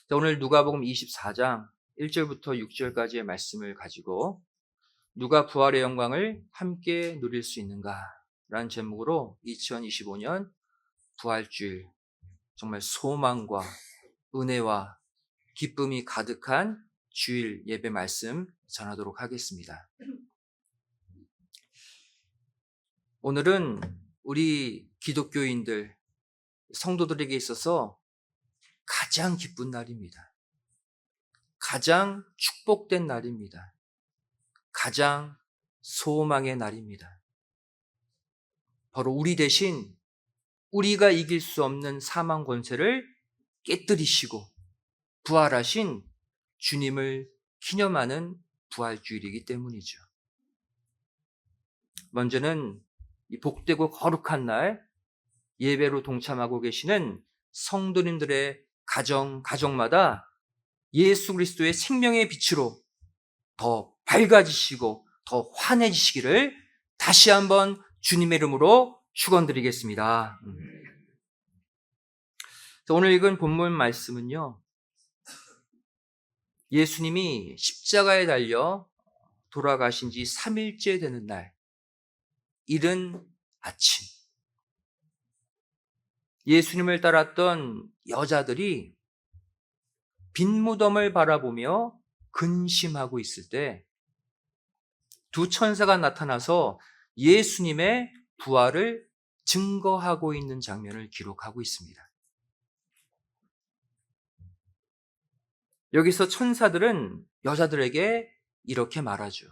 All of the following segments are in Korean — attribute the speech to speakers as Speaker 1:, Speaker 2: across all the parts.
Speaker 1: 자, 오늘 누가복음 24장 1절부터 6절까지의 말씀을 가지고 누가 부활의 영광을 함께 누릴 수 있는가? 라는 제목으로 2025년 부활주일, 정말 소망과 은혜와 기쁨이 가득한 주일 예배 말씀 전하도록 하겠습니다. 오늘은 우리 기독교인들, 성도들에게 있어서 가장 기쁜 날입니다. 가장 축복된 날입니다. 가장 소망의 날입니다. 바로 우리 대신 우리가 이길 수 없는 사망 권세를 깨뜨리시고 부활하신 주님을 기념하는 부활주일이기 때문이죠. 먼저는 이 복되고 거룩한 날 예배로 동참하고 계시는 성도님들의 가정마다 예수 그리스도의 생명의 빛으로 더 밝아지시고 더 환해지시기를 다시 한번 주님의 이름으로 축원드리겠습니다. 오늘 읽은 본문 말씀은요, 예수님이 십자가에 달려 돌아가신 지 3일째 되는 날, 이른 아침, 예수님을 따랐던 여자들이 빈 무덤을 바라보며 근심하고 있을 때 두 천사가 나타나서 예수님의 부활을 증거하고 있는 장면을 기록하고 있습니다. 여기서 천사들은 여자들에게 이렇게 말하죠.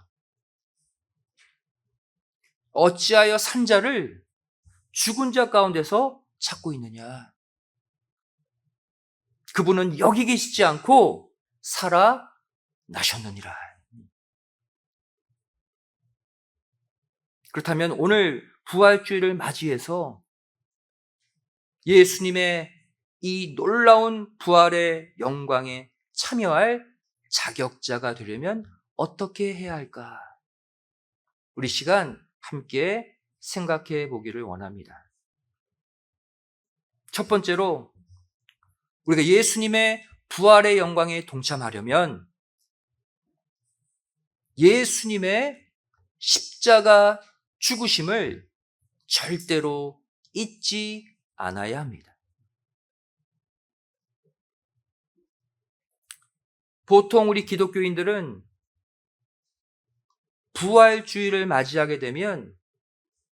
Speaker 1: 어찌하여 산자를 죽은 자 가운데서 찾고 있느냐? 그분은 여기 계시지 않고 살아나셨느니라. 그렇다면 오늘 부활주일을 맞이해서 예수님의 이 놀라운 부활의 영광에 참여할 자격자가 되려면 어떻게 해야 할까? 우리 시간 함께 생각해 보기를 원합니다. 첫 번째로 우리가 예수님의 부활의 영광에 동참하려면 예수님의 십자가 죽으심을 절대로 잊지 않아야 합니다. 보통 우리 기독교인들은 부활주일을 맞이하게 되면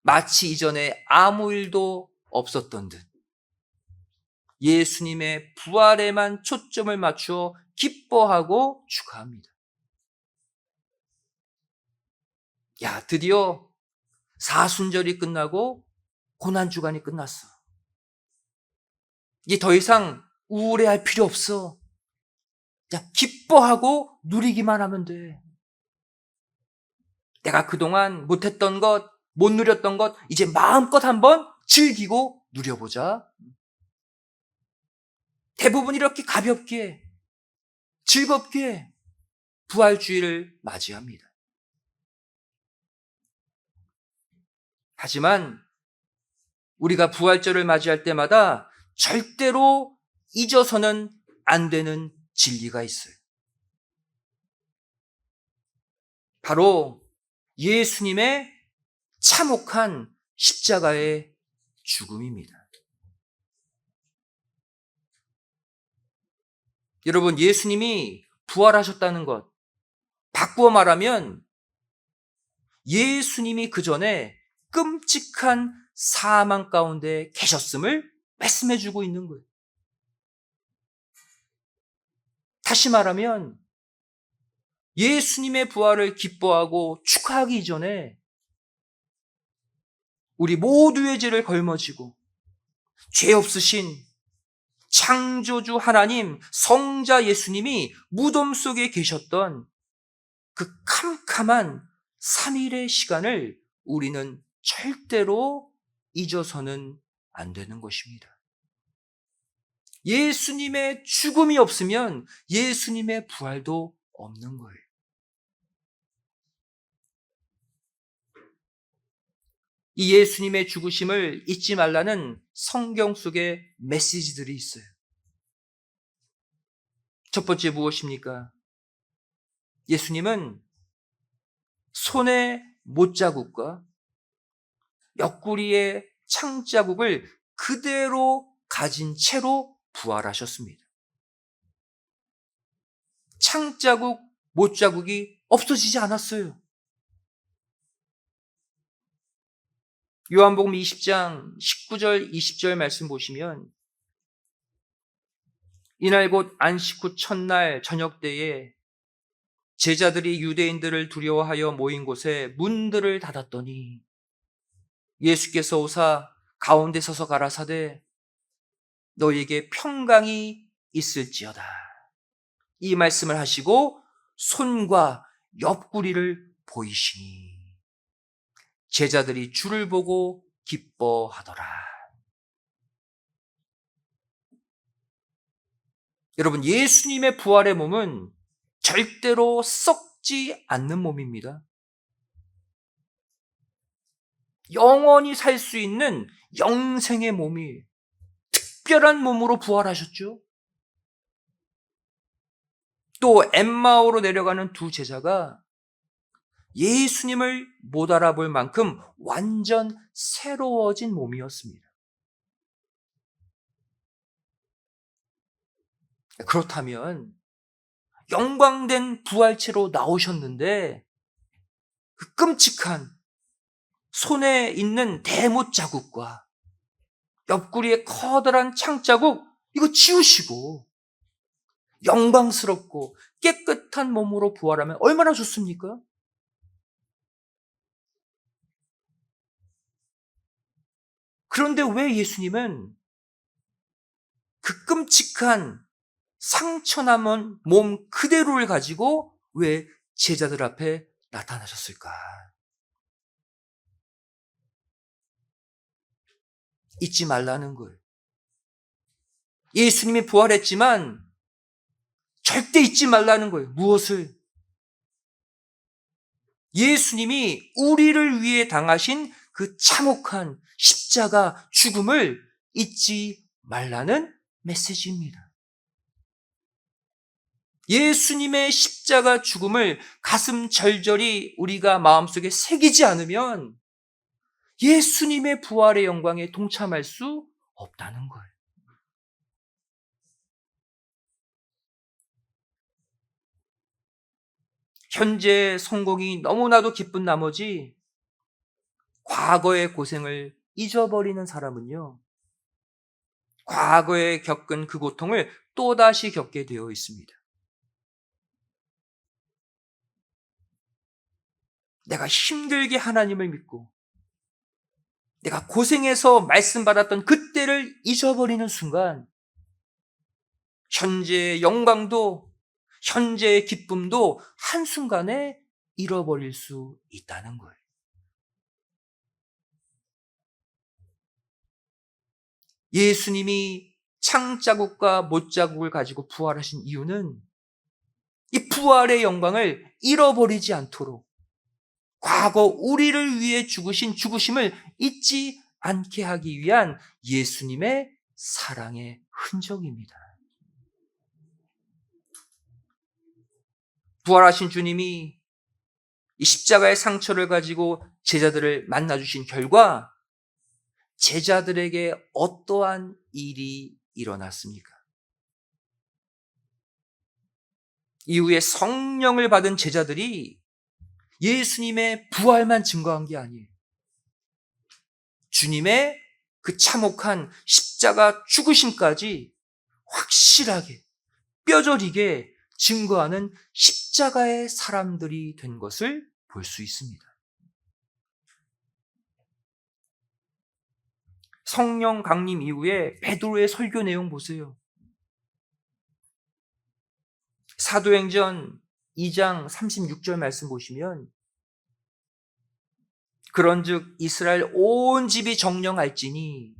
Speaker 1: 마치 이전에 아무 일도 없었던 듯 예수님의 부활에만 초점을 맞추어 기뻐하고 축하합니다. 야, 드디어 사순절이 끝나고 고난주간이 끝났어. 이제 더 이상 우울해할 필요 없어. 그냥 기뻐하고 누리기만 하면 돼. 내가 그동안 못했던 것, 못 누렸던 것, 이제 마음껏 한번 즐기고 누려보자. 대부분 이렇게 가볍게, 즐겁게 부활주일을 맞이합니다. 하지만 우리가 부활절을 맞이할 때마다 절대로 잊어서는 안 되는 진리가 있어요. 바로 예수님의 참혹한 십자가의 죽음입니다. 여러분, 예수님이 부활하셨다는 것, 바꾸어 말하면 예수님이 그 전에 끔찍한 사망 가운데 계셨음을 말씀해 주고 있는 거예요. 다시 말하면 예수님의 부활을 기뻐하고 축하하기 이전에 우리 모두의 죄를 걸머지고 죄 없으신 창조주 하나님, 성자 예수님이 무덤 속에 계셨던 그 캄캄한 3일의 시간을 우리는 절대로 잊어서는 안 되는 것입니다. 예수님의 죽음이 없으면 예수님의 부활도 없는 거예요. 이 예수님의 죽으심을 잊지 말라는 성경 속의 메시지들이 있어요. 첫 번째 무엇입니까? 예수님은 손의 못자국과 옆구리의 창자국을 그대로 가진 채로 부활하셨습니다. 창자국, 못자국이 없어지지 않았어요. 요한복음 20장 19절 20절 말씀 보시면 이날 곧 안식 후 첫날 저녁 때에 제자들이 유대인들을 두려워하여 모인 곳에 문들을 닫았더니 예수께서 오사 가운데 서서 가라사대 너희에게 평강이 있을지어다. 이 말씀을 하시고 손과 옆구리를 보이시니 제자들이 주를 보고 기뻐하더라. 여러분, 예수님의 부활의 몸은 절대로 썩지 않는 몸입니다. 영원히 살 수 있는 영생의 몸이 특별한 몸으로 부활하셨죠. 또 엠마오로 내려가는 두 제자가 예수님을 못 알아볼 만큼 완전 새로워진 몸이었습니다. 그렇다면 영광된 부활체로 나오셨는데 그 끔찍한 손에 있는 대못 자국과 옆구리에 커다란 창자국 이거 지우시고 영광스럽고 깨끗한 몸으로 부활하면 얼마나 좋습니까? 그런데 왜 예수님은 그 끔찍한 상처 남은 몸 그대로를 가지고 왜 제자들 앞에 나타나셨을까? 잊지 말라는 거예요. 예수님이 부활했지만 절대 잊지 말라는 거예요. 무엇을? 예수님이 우리를 위해 당하신 그 참혹한 십자가 죽음을 잊지 말라는 메시지입니다. 예수님의 십자가 죽음을 가슴 절절히 우리가 마음속에 새기지 않으면 예수님의 부활의 영광에 동참할 수 없다는 거예요. 현재 성공이 너무나도 기쁜 나머지 과거의 고생을 잊어버리는 사람은요, 과거에 겪은 그 고통을 또다시 겪게 되어 있습니다. 내가 힘들게 하나님을 믿고 내가 고생해서 말씀받았던 그때를 잊어버리는 순간 현재의 영광도 현재의 기쁨도 한순간에 잃어버릴 수 있다는 거예요. 예수님이 창자국과 못자국을 가지고 부활하신 이유는 이 부활의 영광을 잃어버리지 않도록 과거 우리를 위해 죽으신 죽으심을 잊지 않게 하기 위한 예수님의 사랑의 흔적입니다. 부활하신 주님이 이 십자가의 상처를 가지고 제자들을 만나주신 결과 제자들에게 어떠한 일이 일어났습니까? 이후에 성령을 받은 제자들이 예수님의 부활만 증거한 게 아니에요. 주님의 그 참혹한 십자가 죽으심까지 확실하게 뼈저리게 증거하는 십자가의 사람들이 된 것을 볼 수 있습니다. 성령 강림 이후에 베드로의 설교 내용 보세요. 사도행전 2장 36절 말씀 보시면 그런즉 이스라엘 온 집이 정령할지니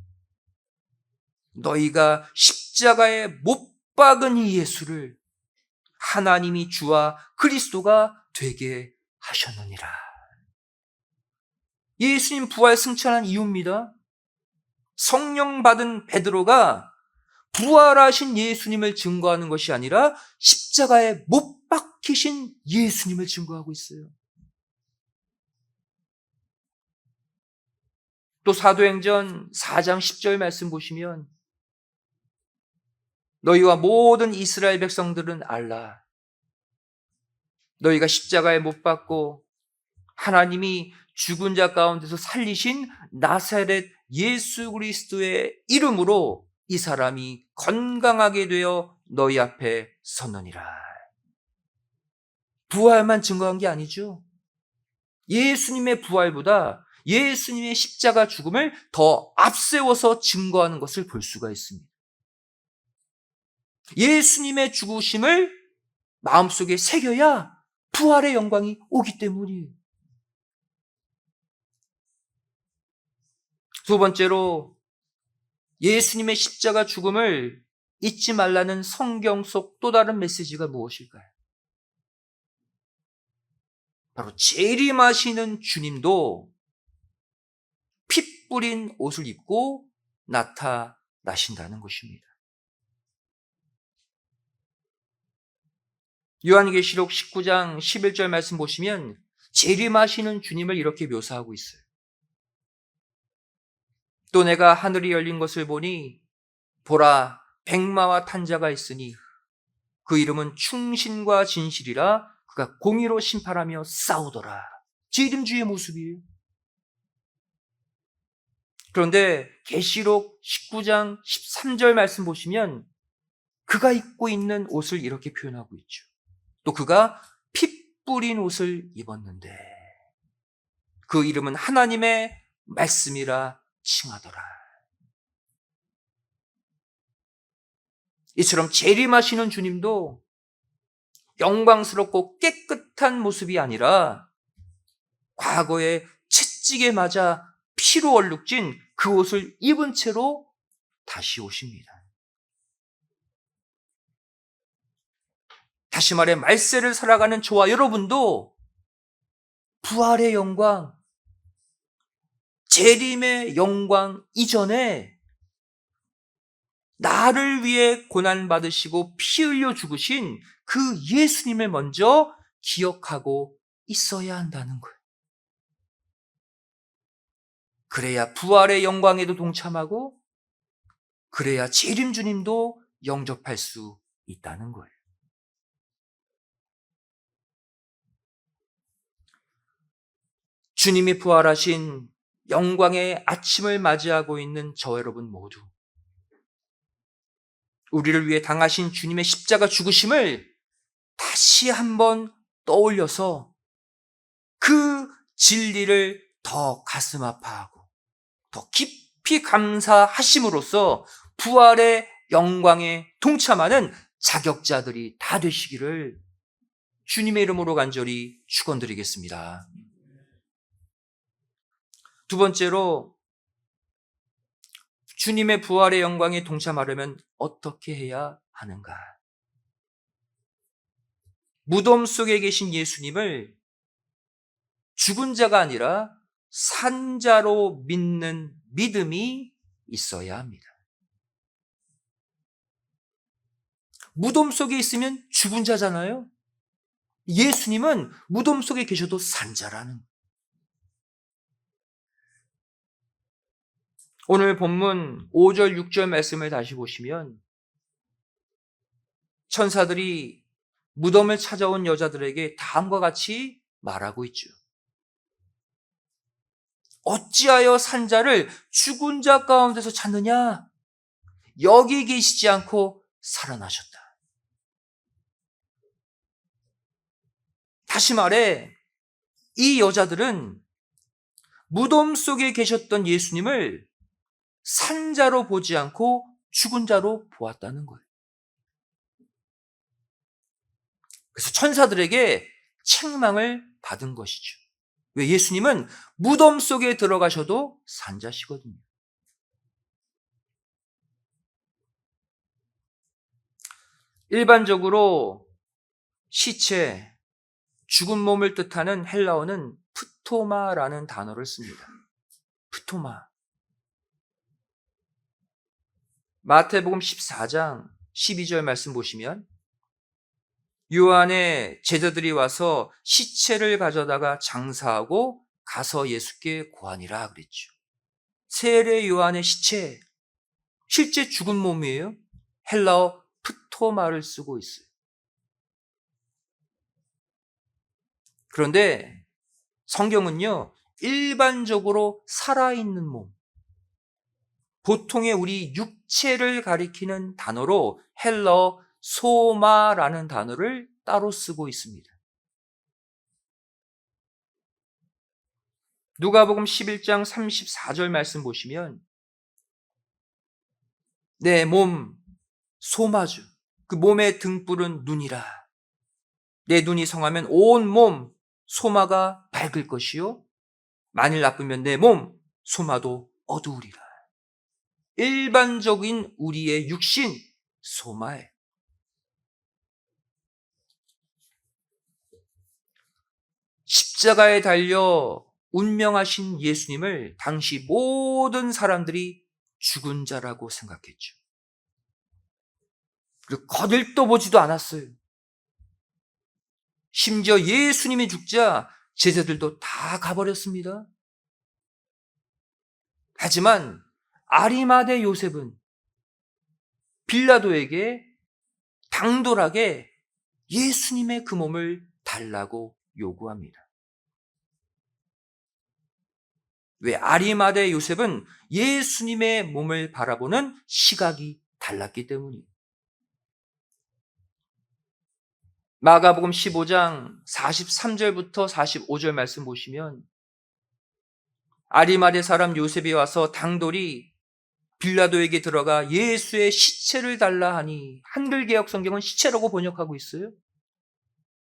Speaker 1: 너희가 십자가에 못 박은 이 예수를 하나님이 주와 그리스도가 되게 하셨느니라. 예수님 부활 승천한 이유입니다. 성령 받은 베드로가 부활하신 예수님을 증거하는 것이 아니라 십자가에 못 박히신 예수님을 증거하고 있어요. 또 사도행전 4장 10절 말씀 보시면 너희와 모든 이스라엘 백성들은 알라. 너희가 십자가에 못 박고 하나님이 죽은 자 가운데서 살리신 나사렛 예수 그리스도의 이름으로 이 사람이 건강하게 되어 너희 앞에 섰느니라. 부활만 증거한 게 아니죠. 예수님의 부활보다 예수님의 십자가 죽음을 더 앞세워서 증거하는 것을 볼 수가 있습니다. 예수님의 죽으심을 마음속에 새겨야 부활의 영광이 오기 때문이에요. 두 번째로 예수님의 십자가 죽음을 잊지 말라는 성경 속 또 다른 메시지가 무엇일까요? 바로 재림하시는 주님도 피 뿌린 옷을 입고 나타나신다는 것입니다. 요한계시록 19장 11절 말씀 보시면 재림하시는 주님을 이렇게 묘사하고 있어요. 또 내가 하늘이 열린 것을 보니 보라 백마와 탄 자가 있으니 그 이름은 충신과 진실이라 그가 공의로 심판하며 싸우더라. 재림주의 모습이에요. 그런데 계시록 19장 13절 말씀 보시면 그가 입고 있는 옷을 이렇게 표현하고 있죠. 또 그가 피 뿌린 옷을 입었는데 그 이름은 하나님의 말씀이라 칭하더라. 이처럼 재림하시는 주님도 영광스럽고 깨끗한 모습이 아니라 과거에 채찍에 맞아 피로 얼룩진 그 옷을 입은 채로 다시 오십니다. 다시 말해 말세를 살아가는 저와 여러분도 부활의 영광, 재림의 영광 이전에 나를 위해 고난받으시고 피 흘려 죽으신 그 예수님을 먼저 기억하고 있어야 한다는 거예요. 그래야 부활의 영광에도 동참하고 그래야 재림 주님도 영접할 수 있다는 거예요. 주님이 부활하신 영광의 아침을 맞이하고 있는 저와 여러분 모두 우리를 위해 당하신 주님의 십자가 죽으심을 다시 한번 떠올려서 그 진리를 더 가슴 아파하고 더 깊이 감사하심으로써 부활의 영광에 동참하는 자격자들이 다 되시기를 주님의 이름으로 간절히 축원드리겠습니다. 두 번째로 주님의 부활의 영광에 동참하려면 어떻게 해야 하는가? 무덤 속에 계신 예수님을 죽은 자가 아니라 산 자로 믿는 믿음이 있어야 합니다. 무덤 속에 있으면 죽은 자잖아요. 예수님은 무덤 속에 계셔도 산 자라는 거예요. 오늘 본문 5절, 6절 말씀을 다시 보시면 천사들이 무덤을 찾아온 여자들에게 다음과 같이 말하고 있죠. 어찌하여 산자를 죽은 자 가운데서 찾느냐? 여기 계시지 않고 살아나셨다. 다시 말해 이 여자들은 무덤 속에 계셨던 예수님을 산자로 보지 않고 죽은 자로 보았다는 거예요. 그래서 천사들에게 책망을 받은 것이죠. 왜? 예수님은 무덤 속에 들어가셔도 산자시거든요. 일반적으로 시체, 죽은 몸을 뜻하는 헬라어는 프토마라는 단어를 씁니다. 프토마. 마태복음 14장 12절 말씀 보시면 요한의 제자들이 와서 시체를 가져다가 장사하고 가서 예수께 고하니라 그랬죠. 세례 요한의 시체, 실제 죽은 몸이에요. 헬라어 프토마를 쓰고 있어요. 그런데 성경은요, 일반적으로 살아있는 몸, 보통의 우리 육체를 가리키는 단어로 헬라어 소마라는 단어를 따로 쓰고 있습니다. 누가복음 11장 34절 말씀 보시면 내 몸 소마주, 그 몸의 등불은 눈이라. 내 눈이 성하면 온 몸 소마가 밝을 것이요 만일 나쁘면 내 몸 소마도 어두우리라. 일반적인 우리의 육신 소마에 십자가에 달려 운명하신 예수님을 당시 모든 사람들이 죽은 자라고 생각했죠. 그리고 거들떠 보지도 않았어요. 심지어 예수님이 죽자 제자들도 다 가버렸습니다. 하지만 아리마대 요셉은 빌라도에게 당돌하게 예수님의 그 몸을 달라고 요구합니다. 왜? 아리마대 요셉은 예수님의 몸을 바라보는 시각이 달랐기 때문이에요. 마가복음 15장 43절부터 45절 말씀 보시면 아리마대 사람 요셉이 와서 당돌이 빌라도에게 들어가 예수의 시체를 달라 하니, 한글개역 성경은 시체라고 번역하고 있어요.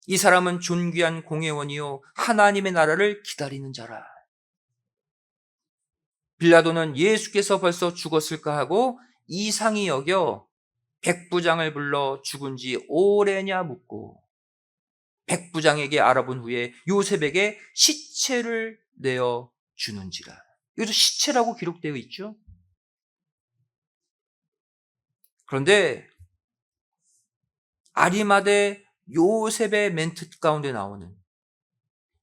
Speaker 1: 이 사람은 존귀한 공회원이요 하나님의 나라를 기다리는 자라. 빌라도는 예수께서 벌써 죽었을까 하고 이상히 여겨 백부장을 불러 죽은 지 오래냐 묻고 백부장에게 알아본 후에 요셉에게 시체를 내어 주는지라. 여기서 시체라고 기록되어 있죠. 그런데 아리마대 요셉의 멘트 가운데 나오는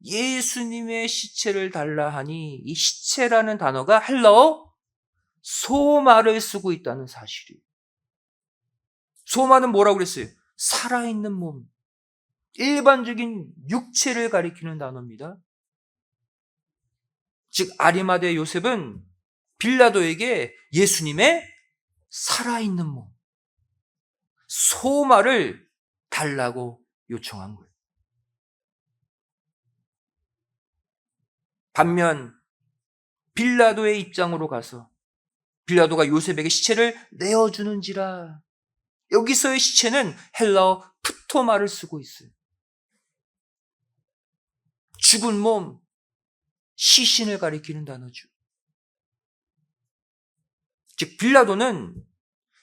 Speaker 1: 예수님의 시체를 달라 하니, 이 시체라는 단어가 헬라어 소마를 쓰고 있다는 사실이에요. 소마는 뭐라고 그랬어요? 살아있는 몸, 일반적인 육체를 가리키는 단어입니다. 즉 아리마대 요셉은 빌라도에게 예수님의 살아있는 몸, 소마를 달라고 요청한 거예요. 반면 빌라도의 입장으로 가서 빌라도가 요셉에게 시체를 내어주는지라. 여기서의 시체는 헬라어 프토마를 쓰고 있어요. 죽은 몸, 시신을 가리키는 단어죠. 즉 빌라도는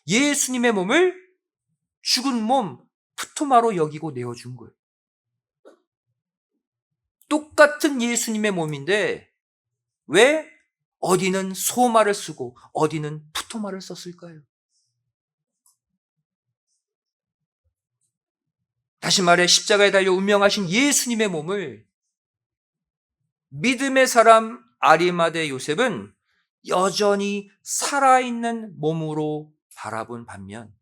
Speaker 1: 예수님의 몸을 죽은 몸 프토마로 여기고 내어준 거예요. 똑같은 예수님의 몸인데 왜 어디는 소마를 쓰고 어디는 프토마를 썼을까요? 다시 말해 십자가에 달려 운명하신 예수님의 몸을 믿음의 사람 아리마대 요셉은 여전히 살아있는 몸으로 바라본 반면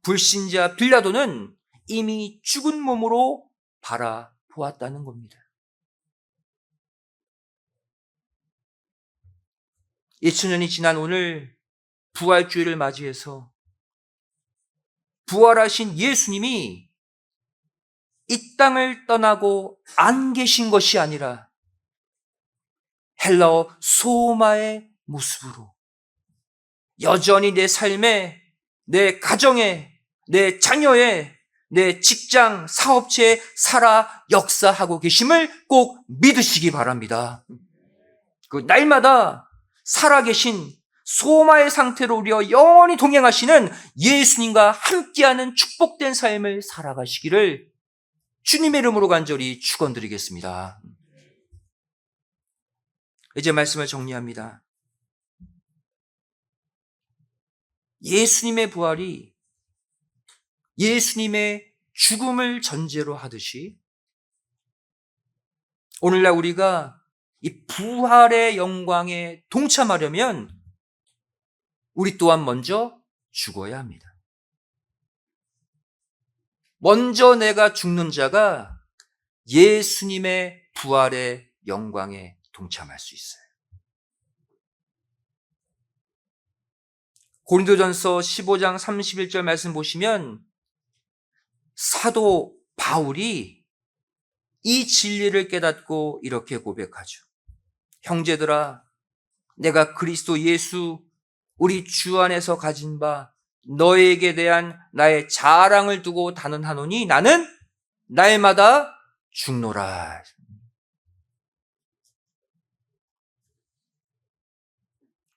Speaker 1: 불신자 빌라도는 이미 죽은 몸으로 바라보았다는 겁니다. 2000년이 지난 오늘 부활주의를 맞이해서 부활하신 예수님이 이 땅을 떠나고 안 계신 것이 아니라 헬라어 소마의 모습으로 여전히 내 삶에, 내 가정에, 내 자녀에, 내 직장, 사업체에 살아 역사하고 계심을 꼭 믿으시기 바랍니다. 그 날마다 살아계신 소마의 상태로 우리와 영원히 동행하시는 예수님과 함께하는 축복된 삶을 살아가시기를 주님의 이름으로 간절히 축원드리겠습니다. 이제 말씀을 정리합니다. 예수님의 부활이 예수님의 죽음을 전제로 하듯이 오늘날 우리가 이 부활의 영광에 동참하려면 우리 또한 먼저 죽어야 합니다. 먼저 내가 죽는 자가 예수님의 부활의 영광에 동참할 수 있어요. 고린도전서 15장 31절 말씀 보시면 사도 바울이 이 진리를 깨닫고 이렇게 고백하죠. 형제들아, 내가 그리스도 예수 우리 주 안에서 가진 바 너에게 대한 나의 자랑을 두고 단언하노니 나는 날마다 죽노라.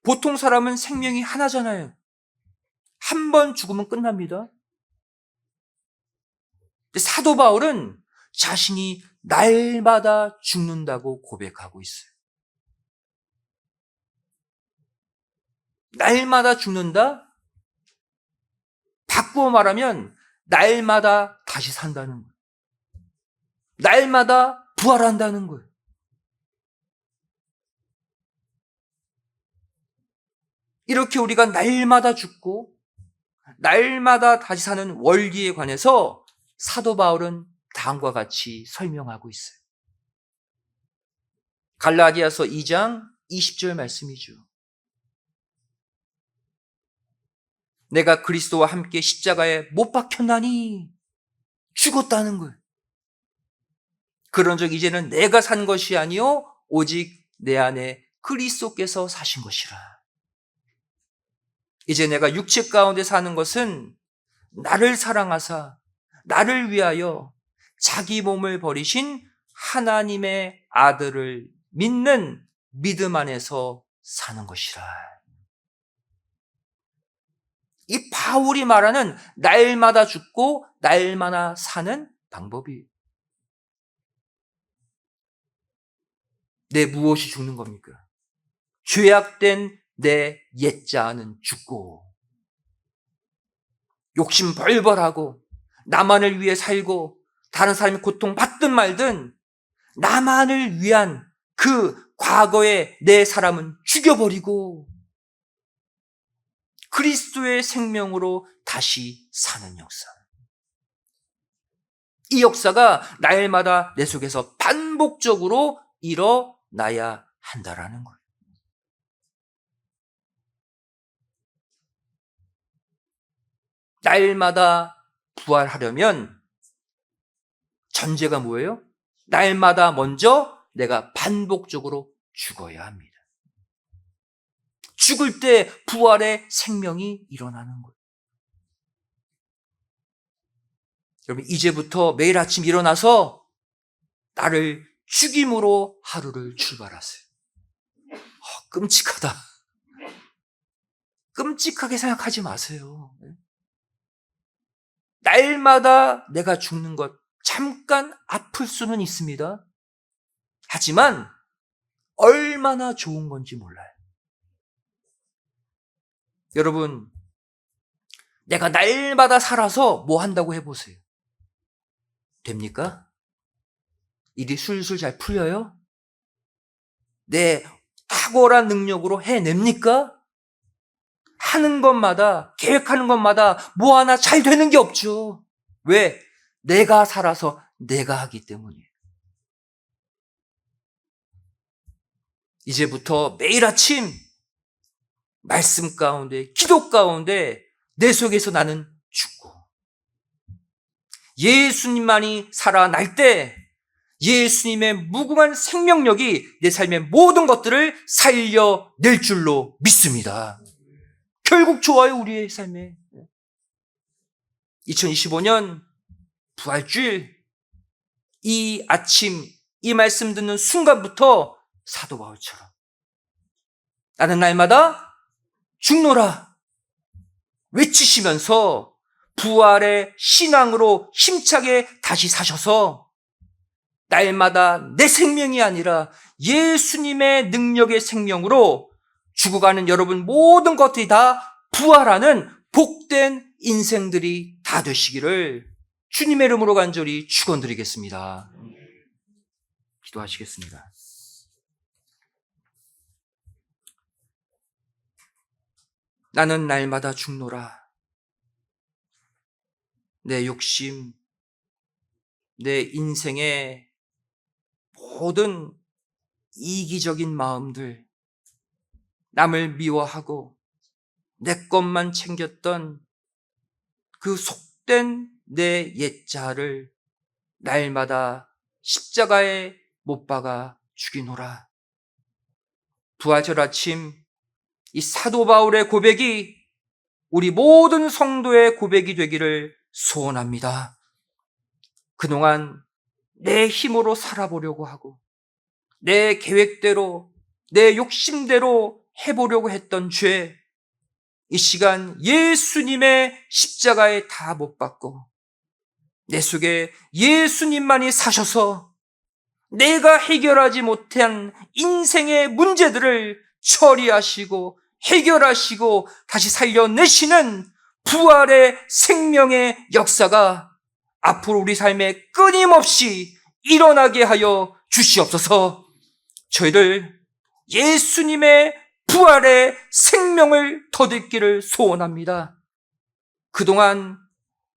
Speaker 1: 보통 사람은 생명이 하나잖아요. 한 번 죽으면 끝납니다. 사도 바울은 자신이 날마다 죽는다고 고백하고 있어요. 날마다 죽는다? 바꾸어 말하면 날마다 다시 산다는 거예요. 날마다 부활한다는 거예요. 이렇게 우리가 날마다 죽고 날마다 다시 사는 원리에 관해서 사도 바울은 다음과 같이 설명하고 있어요. 갈라디아서 2장 20절 말씀이죠. 내가 그리스도와 함께 십자가에 못 박혔나니 죽었다는 거예요. 그런즉 이제는 내가 산 것이 아니요 오직 내 안에 그리스도께서 사신 것이라. 이제 내가 육체 가운데 사는 것은 나를 사랑하사 나를 위하여 자기 몸을 버리신 하나님의 아들을 믿는 믿음 안에서 사는 것이라. 이 바울이 말하는 날마다 죽고 날마다 사는 방법이 내 무엇이 죽는 겁니까? 죄악된 내 옛자는 죽고 욕심 벌벌하고 나만을 위해 살고 다른 사람이 고통받든 말든 나만을 위한 그 과거의 내 사람은 죽여버리고 그리스도의 생명으로 다시 사는 역사. 이 역사가 날마다 내 속에서 반복적으로 일어나야 한다라는 거예요. 날마다 부활하려면 전제가 뭐예요? 날마다 먼저 내가 반복적으로 죽어야 합니다. 죽을 때 부활의 생명이 일어나는 거예요. 여러분, 이제부터 매일 아침 일어나서 나를 죽임으로 하루를 출발하세요. 끔찍하다. 끔찍하게 생각하지 마세요. 날마다 내가 죽는 것 잠깐 아플 수는 있습니다. 하지만 얼마나 좋은 건지 몰라요. 여러분, 내가 날마다 살아서 뭐 한다고 해보세요. 됩니까? 일이 술술 잘 풀려요? 내 탁월한 능력으로 해냅니까? 하는 것마다, 계획하는 것마다 뭐 하나 잘 되는 게 없죠. 왜? 내가 살아서 내가 하기 때문이에요. 이제부터 매일 아침 말씀 가운데, 기도 가운데 내 속에서 나는 죽고 예수님만이 살아날 때 예수님의 무궁한 생명력이 내 삶의 모든 것들을 살려낼 줄로 믿습니다. 결국 좋아요, 우리의 삶에. 2025년 부활주일 이 아침 이 말씀 듣는 순간부터 사도 바울처럼 나는 날마다 죽노라 외치시면서 부활의 신앙으로 힘차게 다시 사셔서 날마다 내 생명이 아니라 예수님의 능력의 생명으로 죽어가는 여러분 모든 것들이 다 부활하는 복된 인생들이 다 되시기를 주님의 이름으로 간절히 축원드리겠습니다. 기도하시겠습니다. 나는 날마다 죽노라. 내 욕심, 내 인생의 모든 이기적인 마음들, 남을 미워하고 내 것만 챙겼던 그 속된 내 옛자를 날마다 십자가에 못 박아 죽이노라. 부활절 아침 이 사도 바울의 고백이 우리 모든 성도의 고백이 되기를 소원합니다. 그동안 내 힘으로 살아보려고 하고 내 계획대로 내 욕심대로 해보려고 했던 죄, 이 시간 예수님의 십자가에 다 못 박고 내 속에 예수님만이 사셔서 내가 해결하지 못한 인생의 문제들을 처리하시고 해결하시고 다시 살려내시는 부활의 생명의 역사가 앞으로 우리 삶에 끊임없이 일어나게 하여 주시옵소서. 저희들 예수님의 부활의 생명을 덧입기를 소원합니다. 그동안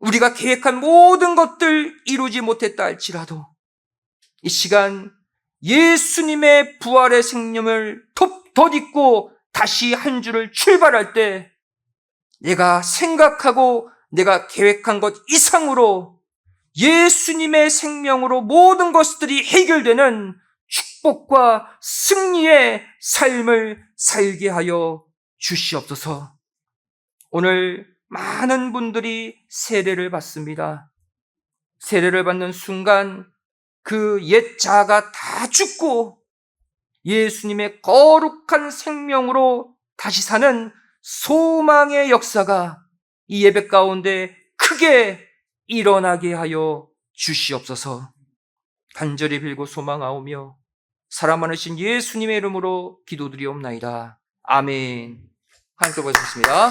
Speaker 1: 우리가 계획한 모든 것들 이루지 못했다 할지라도 이 시간 예수님의 부활의 생명을 덧입고 다시 한 주를 출발할 때 내가 생각하고 내가 계획한 것 이상으로 예수님의 생명으로 모든 것들이 해결되는 축복과 승리의 삶을 살게 하여 주시옵소서. 오늘 많은 분들이 세례를 받습니다. 세례를 받는 순간 그 옛 자아가 다 죽고 예수님의 거룩한 생명으로 다시 사는 소망의 역사가 이 예배 가운데 크게 일어나게 하여 주시옵소서. 간절히 빌고 소망하오며 사랑 많으신 예수님의 이름으로 기도드리옵나이다. 아멘. 함께 보셨습니다.